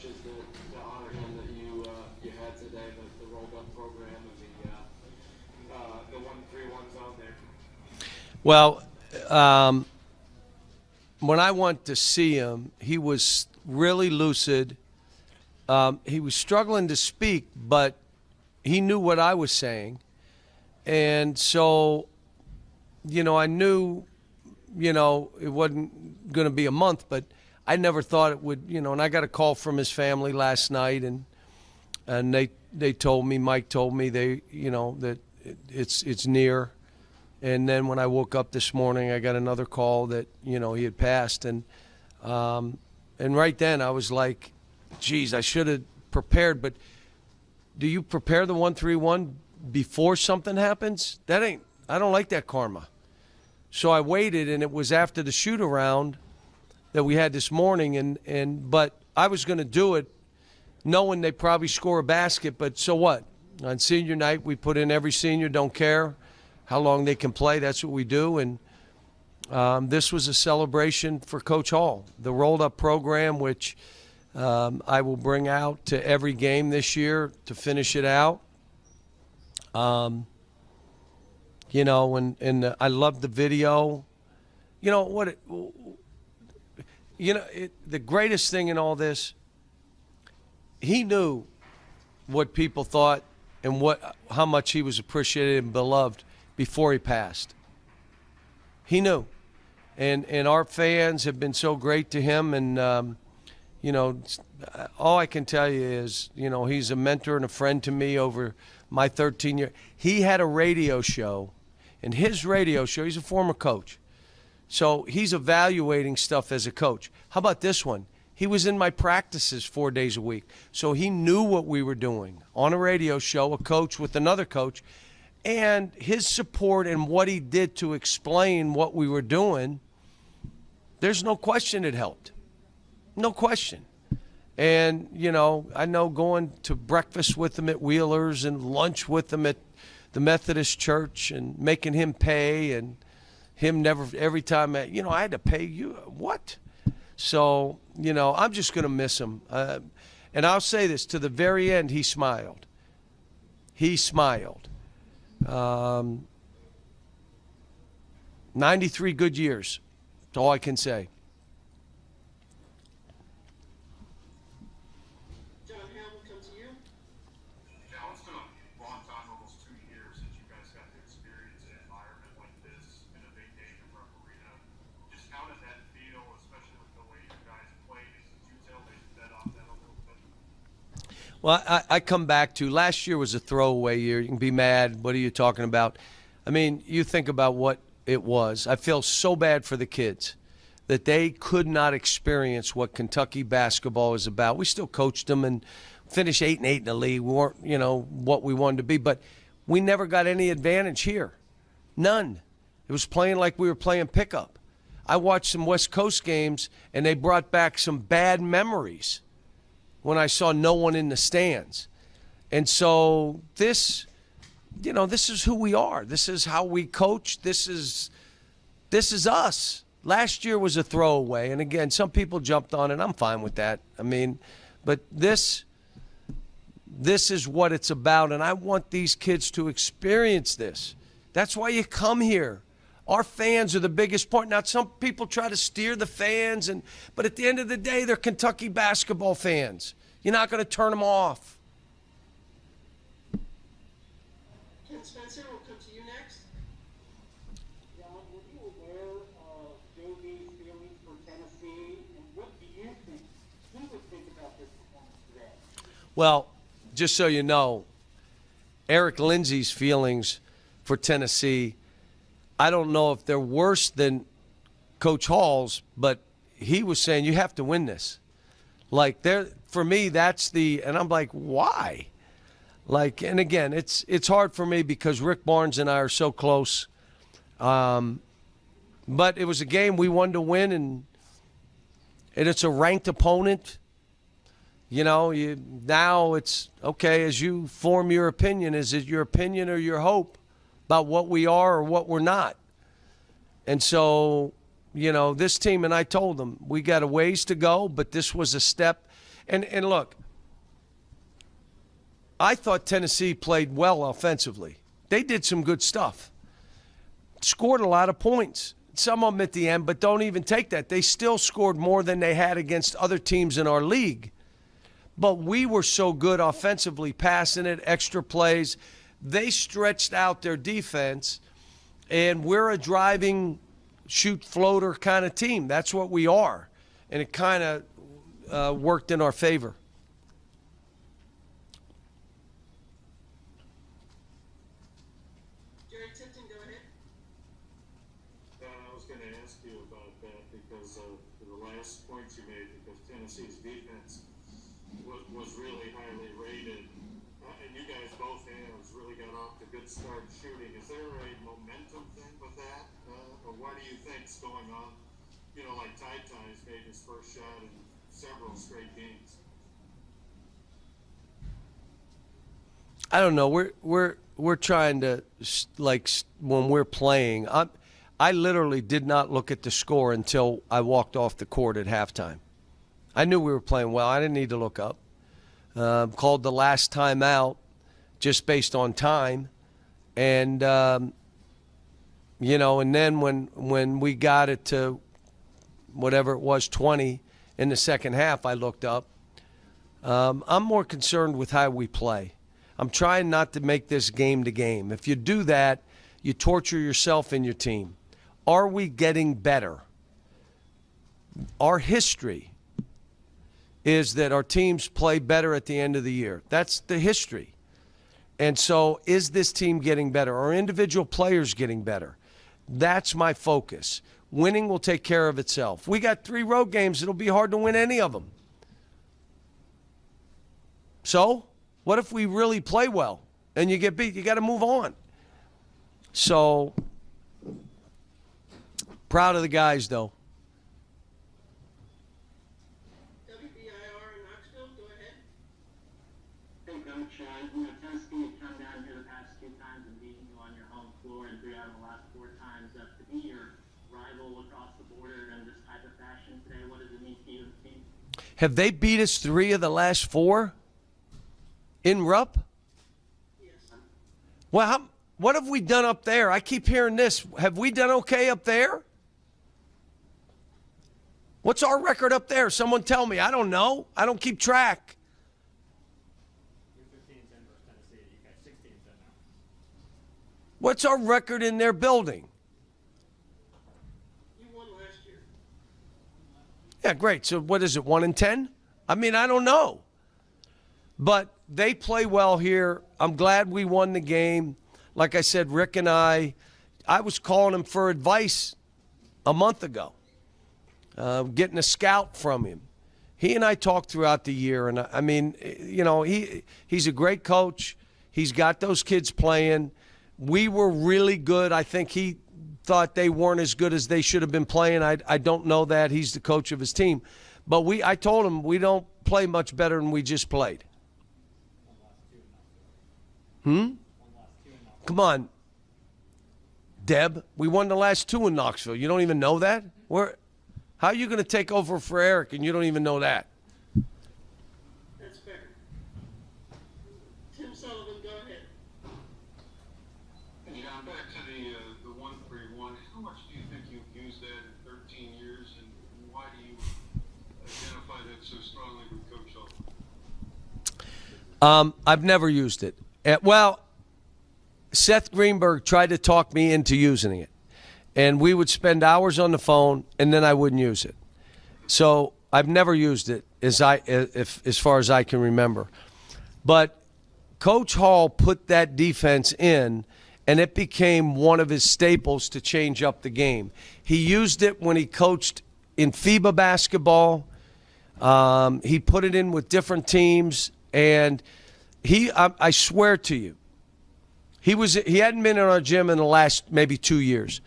touches to honor him that you had today, the rolled up program and the 1-3-1 zone there? Well, when I went to see him, he was really lucid. He was struggling to speak, but he knew what I was saying. And so, I knew, it wasn't going to be a month, but I never thought it would, and I got a call from his family last night, and they told me, Mike told me that it's near. And then when I woke up this morning, I got another call that, he had passed. And right then I was like, geez, I should have prepared. But do you prepare the 1-3-1 before something happens? I don't like that karma. So I waited, and it was after the shoot around that we had this morning. But I was going to do it knowing they probably score a basket. But so what? On senior night, we put in every senior, don't care how long they can play. That's what we do. And this was a celebration for Coach Hall, the rolled-up program, which I will bring out to every game this year to finish it out. And I love the video. The greatest thing in all this, he knew what people thought and how much he was appreciated and beloved before he passed. He knew. And our fans have been so great to him. And, all I can tell you is, he's a mentor and a friend to me over my 13 years. He had a radio show. And his radio show, he's a former coach. So he's evaluating stuff as a coach. How about this one? He was in my practices 4 days a week. So he knew what we were doing on a radio show, a coach with another coach. And his support and what he did to explain what we were doing, there's no question it helped. No question. And, I know going to breakfast with him at Wheeler's and lunch with him at the Methodist Church and making him pay and him never, every time, I had to pay you. What? So, I'm just going to miss him. And I'll say this, to the very end, he smiled. He smiled. 93 good years. That's all I can say. John Hamlin, come to you. Now, it's been a long time, almost 2 years, since you guys got to experience an environment like this in a big game in Rupp Arena. Just how did that feel, especially with the way you guys played? Did you tell they fed off that a little bit? Well, I come back to last year was a throwaway year. You can be mad. What are you talking about? I mean, you think about what it was. I feel so bad for the kids that they could not experience what Kentucky basketball is about. We still coached them and finished 8-8 in the league. We weren't, what we wanted to be, but we never got any advantage here. None. It was playing like we were playing pickup. I watched some West Coast games, and they brought back some bad memories when I saw no one in the stands. And so this is who we are. This is how we coach. This is us. Last year was a throwaway. And again, some people jumped on it. I'm fine with that. I mean, but this is what it's about. And I want these kids to experience this. That's why you come here. Our fans are the biggest part. Now, some people try to steer the fans, but at the end of the day, they're Kentucky basketball fans. You're not going to turn them off. Ken Spencer, we'll come to you next. John, were you aware of JB's feelings for Tennessee, and what do you think he would think about this performance today? Well, just so you know, Eric Lindsey's feelings for Tennessee, I don't know if they're worse than Coach Hall's, but he was saying you have to win this. Like, for me, and I'm like, why? Like, and again, it's hard for me because Rick Barnes and I are so close. But it was a game we wanted to win, and it's a ranked opponent. Now it's okay, as you form your opinion, is it your opinion or your hope about what we are or what we're not? And so, this team, and I told them, we got a ways to go, but this was a step. And look, I thought Tennessee played well offensively. They did some good stuff. Scored a lot of points. Some of them at the end, but don't even take that. They still scored more than they had against other teams in our league. But we were so good offensively, passing it, extra plays. They stretched out their defense, and we're a driving, shoot floater kind of team. That's what we are. And it kind of worked in our favor. I was going to ask you about that because of the last points you made, because Tennessee's defense was really highly rated. And you guys both hands really got off to a good start shooting. Is there a momentum thing with that? Or what do you think's going on? You know, like Ty's made his first shot in several straight games. I don't know. We're trying to, like, when we're playing, I literally did not look at the score until I walked off the court at halftime. I knew we were playing well. I didn't need to look up. Called the last time out just based on time. And, you know, and then when we got it to whatever it was, 20 in the second half, I looked up. I'm more concerned with how we play. I'm trying not to make this game to game. If you do that, you torture yourself and your team. Are we getting better? Our history is that our teams play better at the end of the year. That's the history. And so is this team getting better? Are individual players getting better? That's my focus. Winning will take care of itself. We got 3 road games. It'll be hard to win any of them. So what if we really play well and you get beat? You got to move on. So proud of the guys, though. WBIR in Knoxville, go ahead. Hey, Coach, Tennessee had come down here the past 2 times and beaten you on your home floor, and 3 out of the last 4 times. To be your rival across the border in this type of fashion today, what does it mean to you and the team? Have they beat us 3 of the last 4 in Rupp? Yes. Well, what have we done up there? I keep hearing this. Have we done okay up there? What's our record up there? Someone tell me. I don't know. I don't keep track. You're 15 in versus Tennessee. You got 16 now. What's our record in their building? You won last year. Yeah, great. So what is it, 1-10? I mean, I don't know. But they play well here. I'm glad we won the game. Like I said, Rick and I was calling him for advice a month ago, getting a scout from him. He and I talked throughout the year, and I mean, you know, he's a great coach. He's got those kids playing. We were really good. I think he thought they weren't as good as they should have been playing. I don't know that. He's the coach of his team. But I told him we don't play much better than we just played. Come on, Deb. We won the last 2 in Knoxville. You don't even know that? How are you going to take over for Eric and you don't even know that? That's fair. Tim Sullivan, go ahead. John, back to the 1-3-1. How much do you think you've used that in 13 years, and why do you identify that so strongly with Coach Sullivan? I've never used it. Well, Seth Greenberg tried to talk me into using it, and we would spend hours on the phone, and then I wouldn't use it. So I've never used it as far as I can remember. But Coach Hall put that defense in, and it became one of his staples to change up the game. He used it when he coached in FIBA basketball. He put it in with different teams, and I swear to you, he hadn't been in our gym in the last maybe 2 years.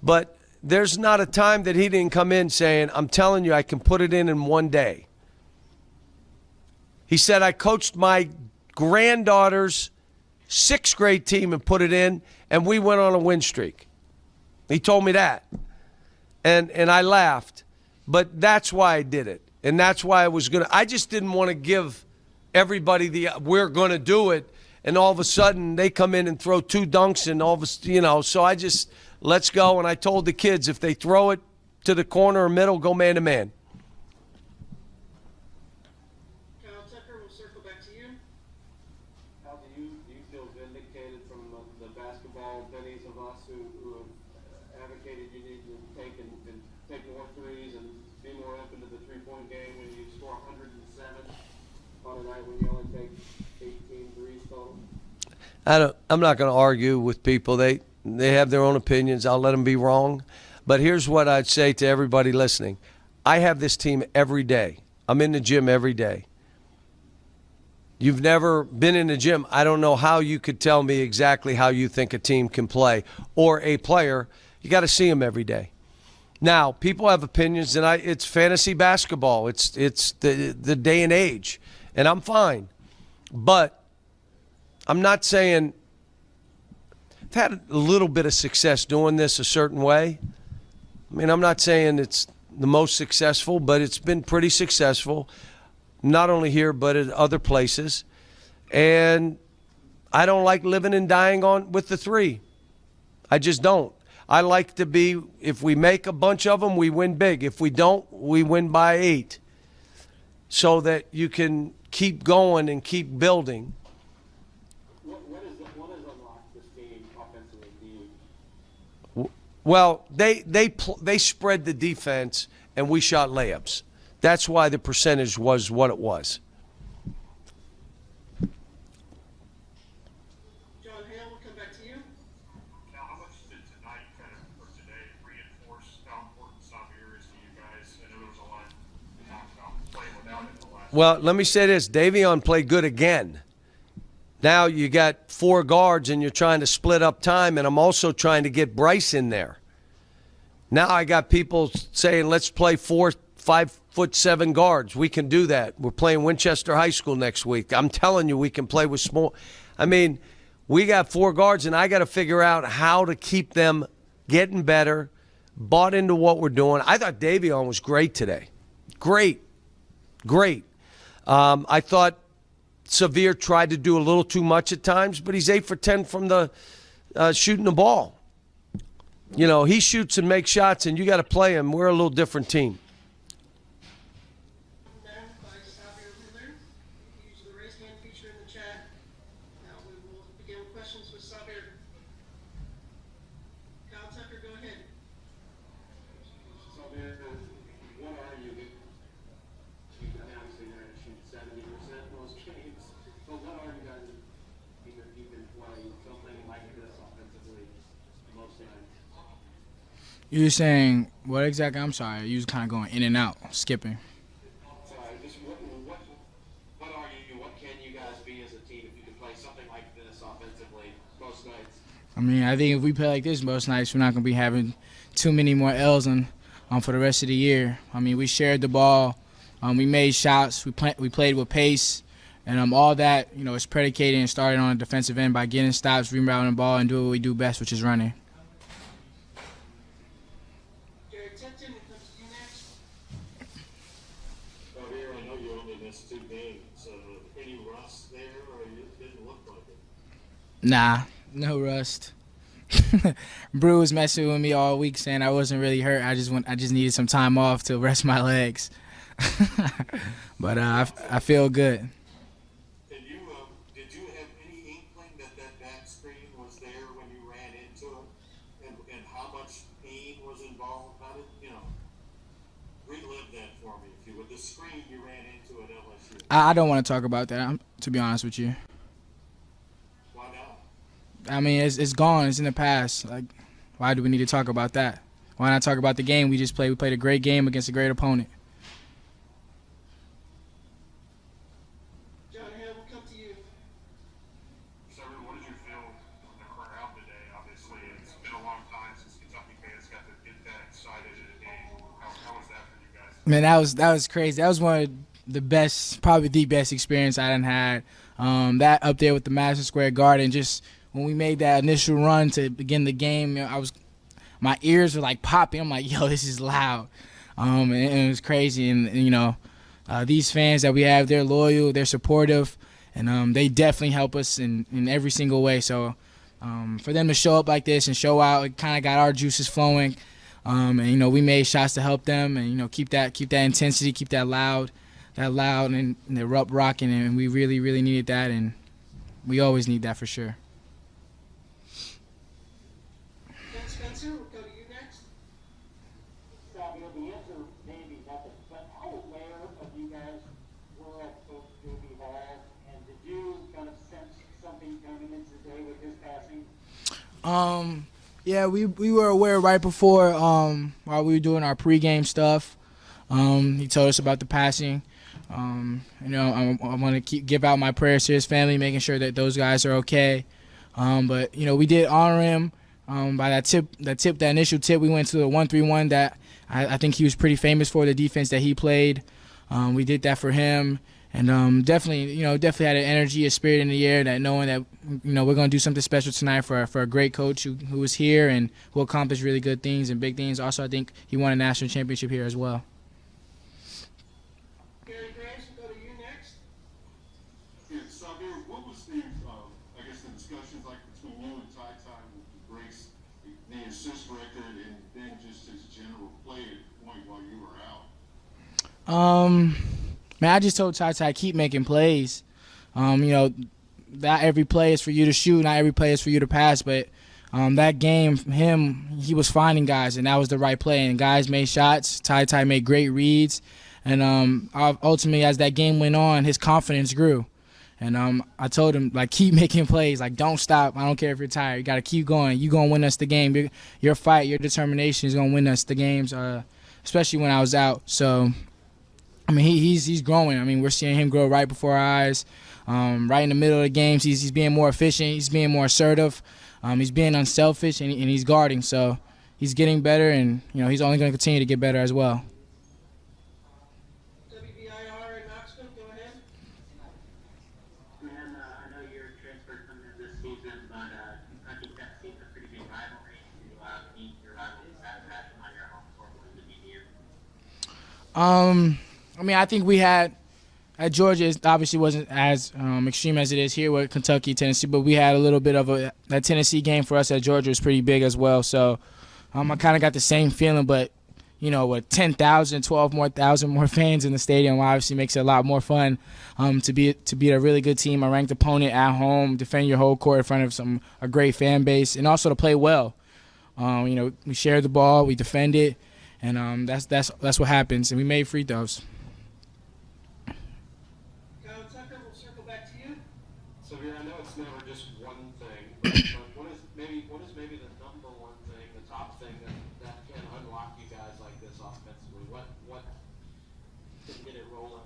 But there's not a time that he didn't come in saying, I'm telling you, I can put it in one day. He said, I coached my granddaughter's 6th grade team and put it in, and we went on a win streak. He told me that. And I laughed. But that's why I did it. And that's why I just didn't want to give everybody we're going to do it, and all of a sudden they come in and throw 2 dunks and all of a, so I just, let's go. And I told the kids, if they throw it to the corner or middle, go man to man. Kyle Tucker, we'll circle back to you. How do you feel vindicated from the basketball bennies of us who have advocated you need to take more threes and be more open to the 3-point game when you score 107 on a night when you only take 18 threes total? I'm not going to argue with people. They have their own opinions. I'll let them be wrong. But here's what I'd say to everybody listening. I have this team every day. I'm in the gym every day. You've never been in the gym. I don't know how you could tell me exactly how you think a team can play or a player. You got to see them every day. Now, people have opinions, and it's fantasy basketball. It's the day and age, and I'm fine. But I'm not saying I've had a little bit of success doing this a certain way. I mean, I'm not saying it's the most successful, but it's been pretty successful, not only here but at other places. And I don't like living and dying with the 3. I just don't. I like to be, if we make a bunch of them, we win big. If we don't, we win by 8. So that you can keep going and keep building. What has unlocked this team offensively to you? Well, they spread the defense, and we shot layups. That's why the percentage was what it was. John Hale, we'll come back to you. Now, how much did tonight or today reinforce how important Xavier is to you guys? I know there was a lot talked about playing without him in the last. Well, let me say this. Davion played good again. Now you got 4 guards, and you're trying to split up time, and I'm also trying to get Bryce in there. Now I got people saying, let's play 4 5'7" guards. We can do that. We're playing Winchester High School next week. I'm telling you, we can play with small. I mean, we got 4 guards, and I got to figure out how to keep them getting better, bought into what we're doing. I thought Davion was great today. Great. I thought Xavier tried to do a little too much at times, but he's 8 for 10 from the shooting the ball. He shoots and makes shots, and you got to play him. We're a little different team. Down by Xavier Wheeler. Use the raise hand feature in the chat. Now we will begin questions with Xavier. Kyle Tucker, go ahead. So, what are you? Obviously, you're going to shoot 70% most games, but what are you guys even playing something like this offensively most nights? You were saying what exactly? I'm sorry. You was kind of going in and out, skipping. Sorry, just what are you? What can you guys be as a team if you can play something like this offensively most nights? I mean, I think if we play like this most nights, we're not going to be having too many more L's for the rest of the year. I mean, we shared the ball. We made shots. We played with pace. And all that, is predicated and started on the defensive end by getting stops, rebounding the ball, and doing what we do best, which is running. Jared Tipton, we'll come to you next. Xavier, I know you only missed 2 games. Any rust there, or it didn't look like it? Nah, no rust. Brew was messing with me all week, saying I wasn't really hurt. I just needed some time off to rest my legs. But I feel good. Did you have any inkling that back screen was there when you ran into it, and how much pain was involved? How did relive that for me, if you would? The screen you ran into at LSU. I don't want to talk about that, to be honest with you. Why not? I mean, it's gone. It's in the past. Like, why do we need to talk about that? Why not talk about the game we just played? We played a great game against a great opponent. John Hale, we'll come to you. So, what did you feel from the crowd today? Obviously, it's been a long time since Kentucky fans got to get that excited at a game. How was that for you guys? Man, that was crazy. That was one of the best, probably the best experience I done had. That up there with the Madison Square Garden, just when we made that initial run to begin the game, my ears were like popping. I'm like, yo, this is loud. And it was crazy. And these fans that we have, they're loyal, they're supportive, and they definitely help us in every single way. So for them to show up like this and show out, it kind of got our juices flowing. And we made shots to help them, and keep that intensity, keep that loud, and the rocking, and we really, really needed that, and we always need that for sure. Spencer, we'll go to you next. Savio, the answer may be nothing, but how aware of you guys were at Postgame Hall, and did you kind of sense something coming into the day with his passing? Yeah, we were aware right before while we were doing our pregame stuff. He told us about the passing. I want to give out my prayers to his family, making sure that those guys are okay. But we did honor him by that initial tip. We went to the 1-3-1 that I think he was pretty famous for, the defense that he played. We did that for him, and definitely had an energy, a spirit in the air, that knowing that we're going to do something special tonight for a great coach who was here and who accomplished really good things and big things. Also, I think he won a national championship here as well. Gary Graves, we'll go to you next. Yeah, Sabir, what was the discussions like between you and Ty to brace the assist record and then just his general play at point while you were out? Man, I just told Ty, keep making plays. Not every play is for you to shoot, not every play is for you to pass, but that game, he was finding guys, and that was the right play, and guys made shots. Ty made great reads, and ultimately, as that game went on, his confidence grew. And I told him, keep making plays, don't stop. I don't care if you're tired. You got to keep going. You're going to win us the game. Your fight, your determination is going to win us the games, especially when I was out. So, he's growing. We're seeing him grow right before our eyes. Right in the middle of the games, he's being more efficient. He's being more assertive. He's being unselfish, and he's guarding. So he's getting better, and he's only going to continue to get better as well. WBIR in Knoxville, go ahead. Man, I know you're transferred coming in this season, but Kentucky Tech seems a pretty big rivalry to meet your rivals at on your home court. What does it mean to you? I think we had at Georgia, it obviously wasn't as extreme as it is here with Kentucky, Tennessee, but we had a little bit of that Tennessee game for us at Georgia was pretty big as well. So I kind of got the same feeling, but with 10,000, 12,000 more fans in the stadium, obviously makes it a lot more fun to beat a really good team, a ranked opponent at home, defend your whole court in front of a great fan base, and also to play well. We shared the ball, we defended, and that's what happens, and we made free throws. We'll circle back to you. So I know it's never just one thing, but what is maybe the number one thing, the top thing that can unlock you guys like this offensively? What can get it rolling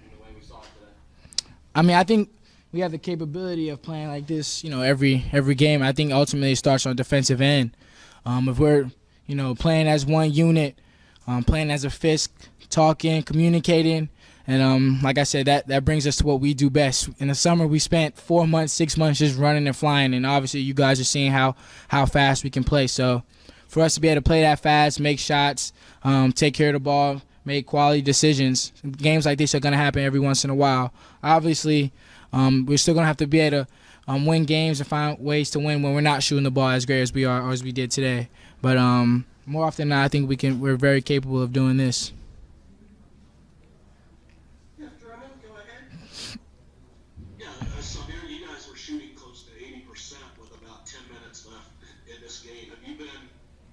in the way we saw it today? I think we have the capability of playing like this, every game. I think ultimately it starts on the defensive end. If we're, playing as one unit, playing as a fist, talking, communicating, and like I said, that brings us to what we do best. In the summer, we spent 4 months, 6 months just running and flying, and obviously you guys are seeing how fast we can play. So for us to be able to play that fast, make shots, take care of the ball, make quality decisions, games like this are going to happen every once in a while. Obviously, we're still going to have to be able to win games and find ways to win when we're not shooting the ball as great as we are or as we did today. But more often than not, I think we're very capable of doing this. Samir, you guys were shooting close to 80% with about 10 minutes left in this game. Have you been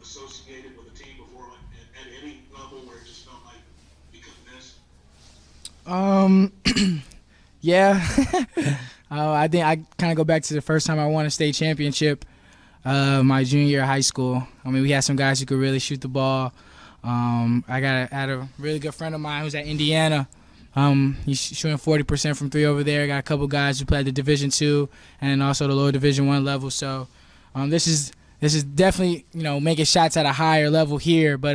associated with a team before at any level where it just felt like you couldn't miss? Yeah. I think I kind of go back to the first time I won a state championship, my junior year of high school. We had some guys who could really shoot the ball. I had a really good friend of mine who's at Indiana. He's shooting 40% from three over there. Got a couple guys who played the Division II and also the lower Division I level. So this is definitely making shots at a higher level here. But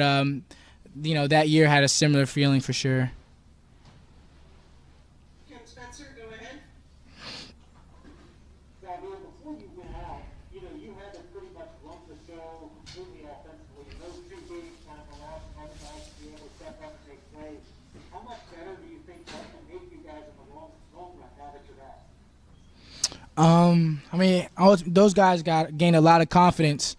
that year had a similar feeling for sure. Spencer, go ahead. Xavier, before you went out, you had to pretty much run the show completely offensively. Those two games kind of allowed other guys to be able to step up and make plays. How much better do you Those guys gained a lot of confidence.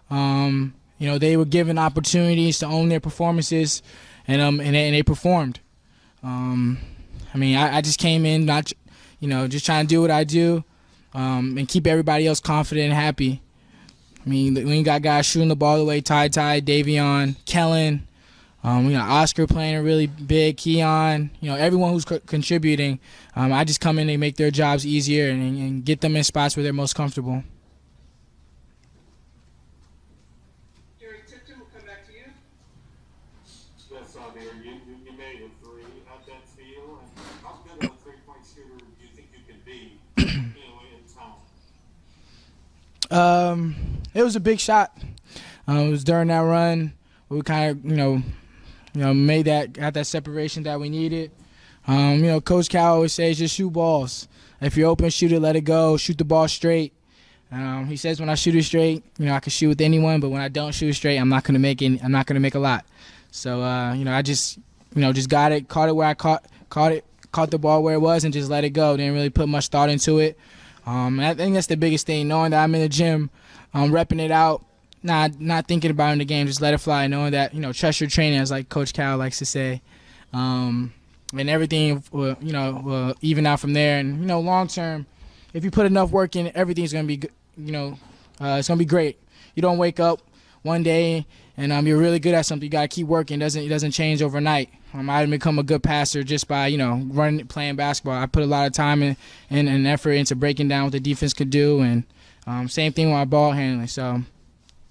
They were given opportunities to own their performances, and they performed. I just came in just trying to do what I do, and keep everybody else confident and happy. When you got guys shooting the ball away, Ty, Davion, Kellen, Oscar playing a really big, Keon, everyone who's contributing. I just come in and make their jobs easier and get them in spots where they're most comfortable. Gary Tipton, we'll come back to you. Yes, Xavier, you made it three. How'd that feel? And how good of a three-point shooter do you think you can be, in town? It was a big shot. It was during that run. We kind of, got that separation that we needed. Coach Cal always says just shoot balls. If you're open, shoot it, let it go, shoot the ball straight. He says when I shoot it straight, I can shoot with anyone, but when I don't shoot it straight, I'm not gonna make a lot. So I just got it, caught it where I caught the ball where it was, and just let it go. Didn't really put much thought into it. I think that's the biggest thing, knowing that I'm in the gym, repping it out. Not thinking about it in the game, just let it fly, knowing that, trust your training, as like Coach Cal likes to say. And everything will even out from there. And, long term, if you put enough work in, everything's going to be, it's going to be great. You don't wake up one day and you're really good at something. You got to keep working. It doesn't change overnight. I didn't become a good passer just by, playing basketball. I put a lot of time and effort into breaking down what the defense could do. And same thing with my ball handling. So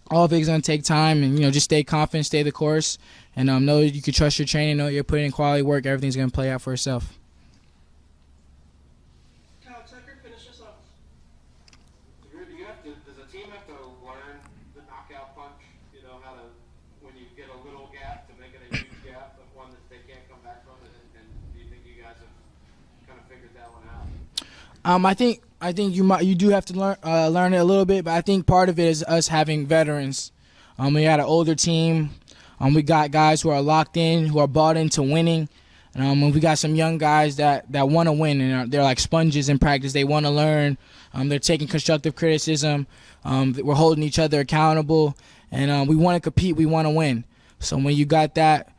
all of it's going to take time, and, just stay confident, stay the course, and know that you can trust your training, know that you're putting in quality work. Everything's going to play out for itself. Kyle Tucker, finish us off. Does a team have to learn the knockout punch? How to, when you get a little gap, to make it a huge gap, but one that they can't come back from? And do you think you guys have kind of figured that one out? I think you do have to learn it a little bit, but I think part of it is us having veterans. We had an older team. We got guys who are locked in, who are bought into winning. And we got some young guys that want to win, and they're like sponges in practice. They want to learn. They're taking constructive criticism. We're holding each other accountable, and we want to compete. We want to win. So when you got that,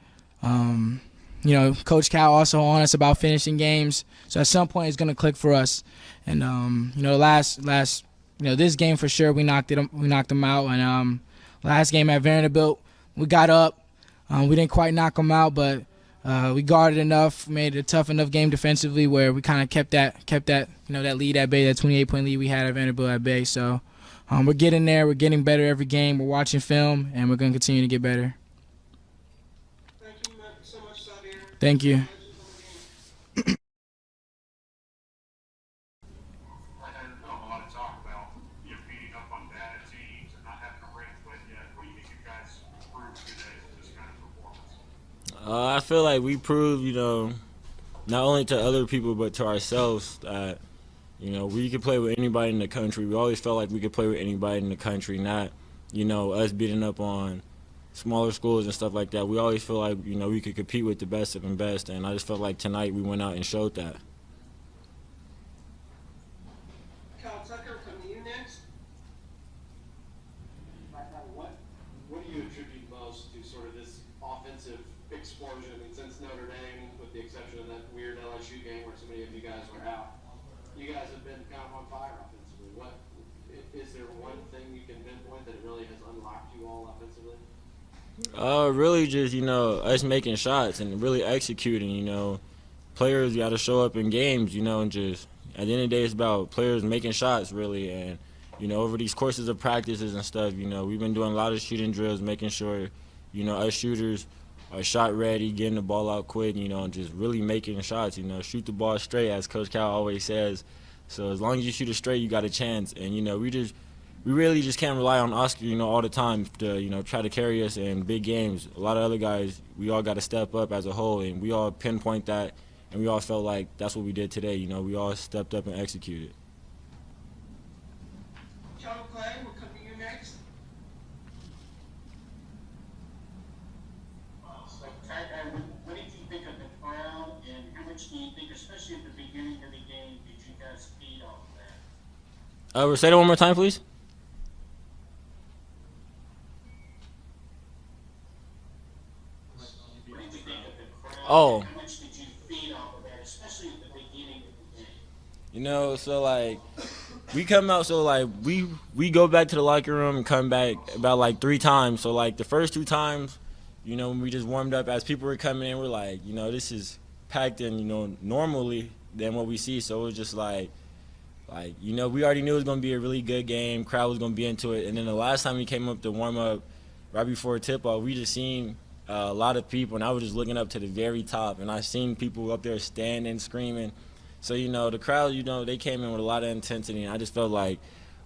Coach Cal also on us about finishing games. So at some point it's going to click for us. And this game for sure we knocked them out. And last game at Vanderbilt we got up. We didn't quite knock them out, but we guarded enough, made it a tough enough game defensively where we kind of kept that that lead at bay, that 28-point lead we had at Vanderbilt at bay. So we're getting there. We're getting better every game. We're watching film, and we're going to continue to get better. Thank you so much, Xavier. Thank you. I feel like we proved, not only to other people but to ourselves that, we could play with anybody in the country. We always felt like we could play with anybody in the country, not, us beating up on smaller schools and stuff like that. We always feel like, we could compete with the best of them best, and I just felt like tonight we went out and showed that. Kyle Tucker, come to you next. What do you attribute most to sort of this offensive explosion? Since Notre Dame, with the exception of that weird LSU game where so many of you guys were out, you guys have been kind of on fire offensively. What is there one thing you can pinpoint that really has unlocked you all offensively? Really just, us making shots and really executing, Players got to show up in games, and just at the end of the day it's about players making shots really. And, over these courses of practices and stuff, we've been doing a lot of shooting drills, making sure, us shooters are shot ready, getting the ball out quick, and just really making shots, shoot the ball straight, as Coach Cal always says. So as long as you shoot it straight, you got a chance. And, we really just can't rely on Oscar, all the time to, try to carry us in big games. A lot of other guys, we all got to step up as a whole, and we all pinpoint that, and we all felt like that's what we did today. We all stepped up and executed. John Clay, we'll come to you next. What did you think of the crowd, and how much do you think, especially at the beginning of the game, did you guys feed off that? Say that one more time, please. What do you think of the crowd? Oh. How much did you feed off of that, especially at the beginning of the game? You know, so like we come out, so like we go back to the locker room and come back about like 3 times. So like the first 2 times, you know, when we just warmed up, as people were coming in, we're like, you know, this is packed in, you know, normally than what we see. So it was just like you know, we already knew it was gonna be a really good game. Crowd was gonna be into it. And then the last time we came up to warm up, right before tip off, we just seen a lot of people, and I was just looking up to the very top, and I seen people up there standing, screaming. So, you know, the crowd, you know, they came in with a lot of intensity, and I just felt like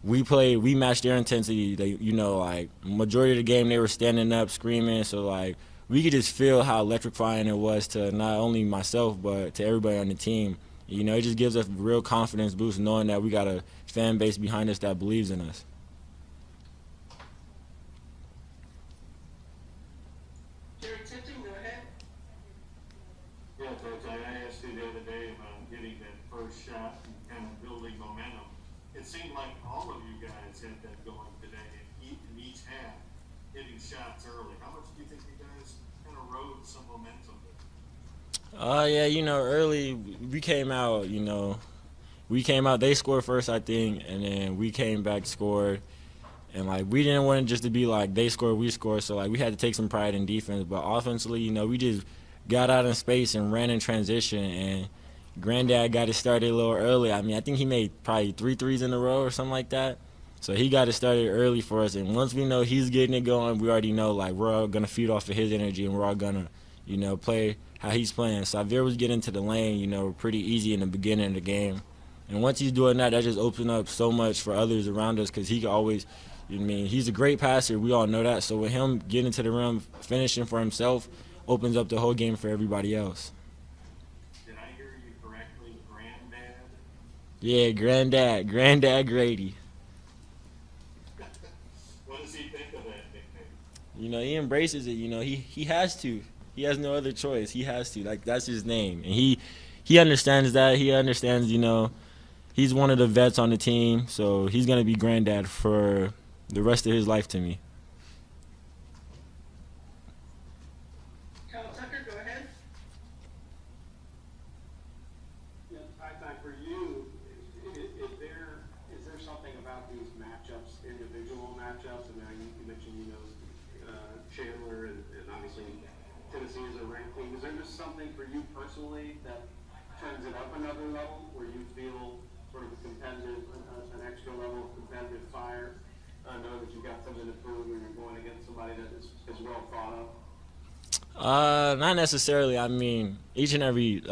we matched their intensity. They, you know, like, majority of the game, they were standing up, screaming. So, like, we could just feel how electrifying it was to not only myself, but to everybody on the team. You know, it just gives us a real confidence boost knowing that we got a fan base behind us that believes in us. Jerry Tipton, go ahead. Yeah, Coach, I asked you the other day about getting that first shot and kind of building momentum. It seemed like all of you guys had that going today in each half, hitting shots early. How much do you think you guys kind of rode some momentum there? Yeah, you know, early we came out, you know, they scored first, I think, and then we came back, scored. And, like, we didn't want it just to be like they scored, we scored. So, like, we had to take some pride in defense. But offensively, you know, we just got out in space and ran in transition. And Granddad got it started a little early. I mean, I think he made probably 3 threes in a row or something like that. So he got it started early for us. And once we know he's getting it going, we already know, like, we're all going to feed off of his energy and we're all going to, you know, play how he's playing. Xavier was getting to the lane, you know, pretty easy in the beginning of the game. And once he's doing that, that just opens up so much for others around us because he can always – I mean, he's a great passer. We all know that. So with him getting to the rim, finishing for himself, opens up the whole game for everybody else. Did I hear you correctly, Granddad? Yeah, Granddad Grady. What does he think of that nickname? You know, he embraces it. You know, he has to. He has no other choice. He has to. Like, that's his name. And he understands that. He understands, you know, he's one of the vets on the team. So he's going to be Granddad for the rest of his life to me. Kyle Tucker, go ahead. Yeah, Ty, for you, is there something about these matchups, individual matchups? I mean, you mentioned, you know, Chandler and obviously Tennessee is a ranked team. Is there just something for you personally that turns it up another level, where you feel sort of a competitive, an extra level of competitive fire? Know that you've got something to prove, or you're going against somebody that is well thought of? Not necessarily. I mean, each and every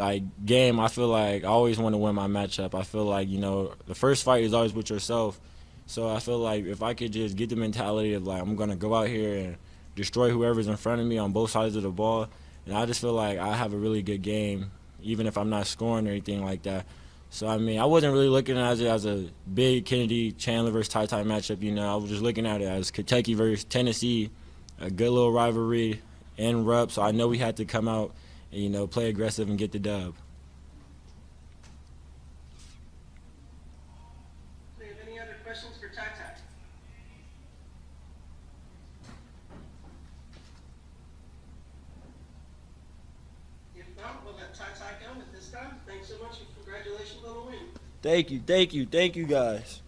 game, I feel like I always want to win my matchup. I feel like, you know, the first fight is always with yourself. So I feel like if I could just get the mentality of, like, I'm going to go out here and destroy whoever's in front of me on both sides of the ball, and I just feel like I have a really good game, even if I'm not scoring or anything like that. So, I mean, I wasn't really looking at it as a big Kennedy, Chandler versus Ty matchup, you know. I was just looking at it as Kentucky versus Tennessee, a good little rivalry in Rupp. So I know we had to come out and, you know, play aggressive and get the dub. Do you have any other questions for Ty? If not, we'll let Ty go at this time. Thanks so much and congratulations on the win. Thank you guys.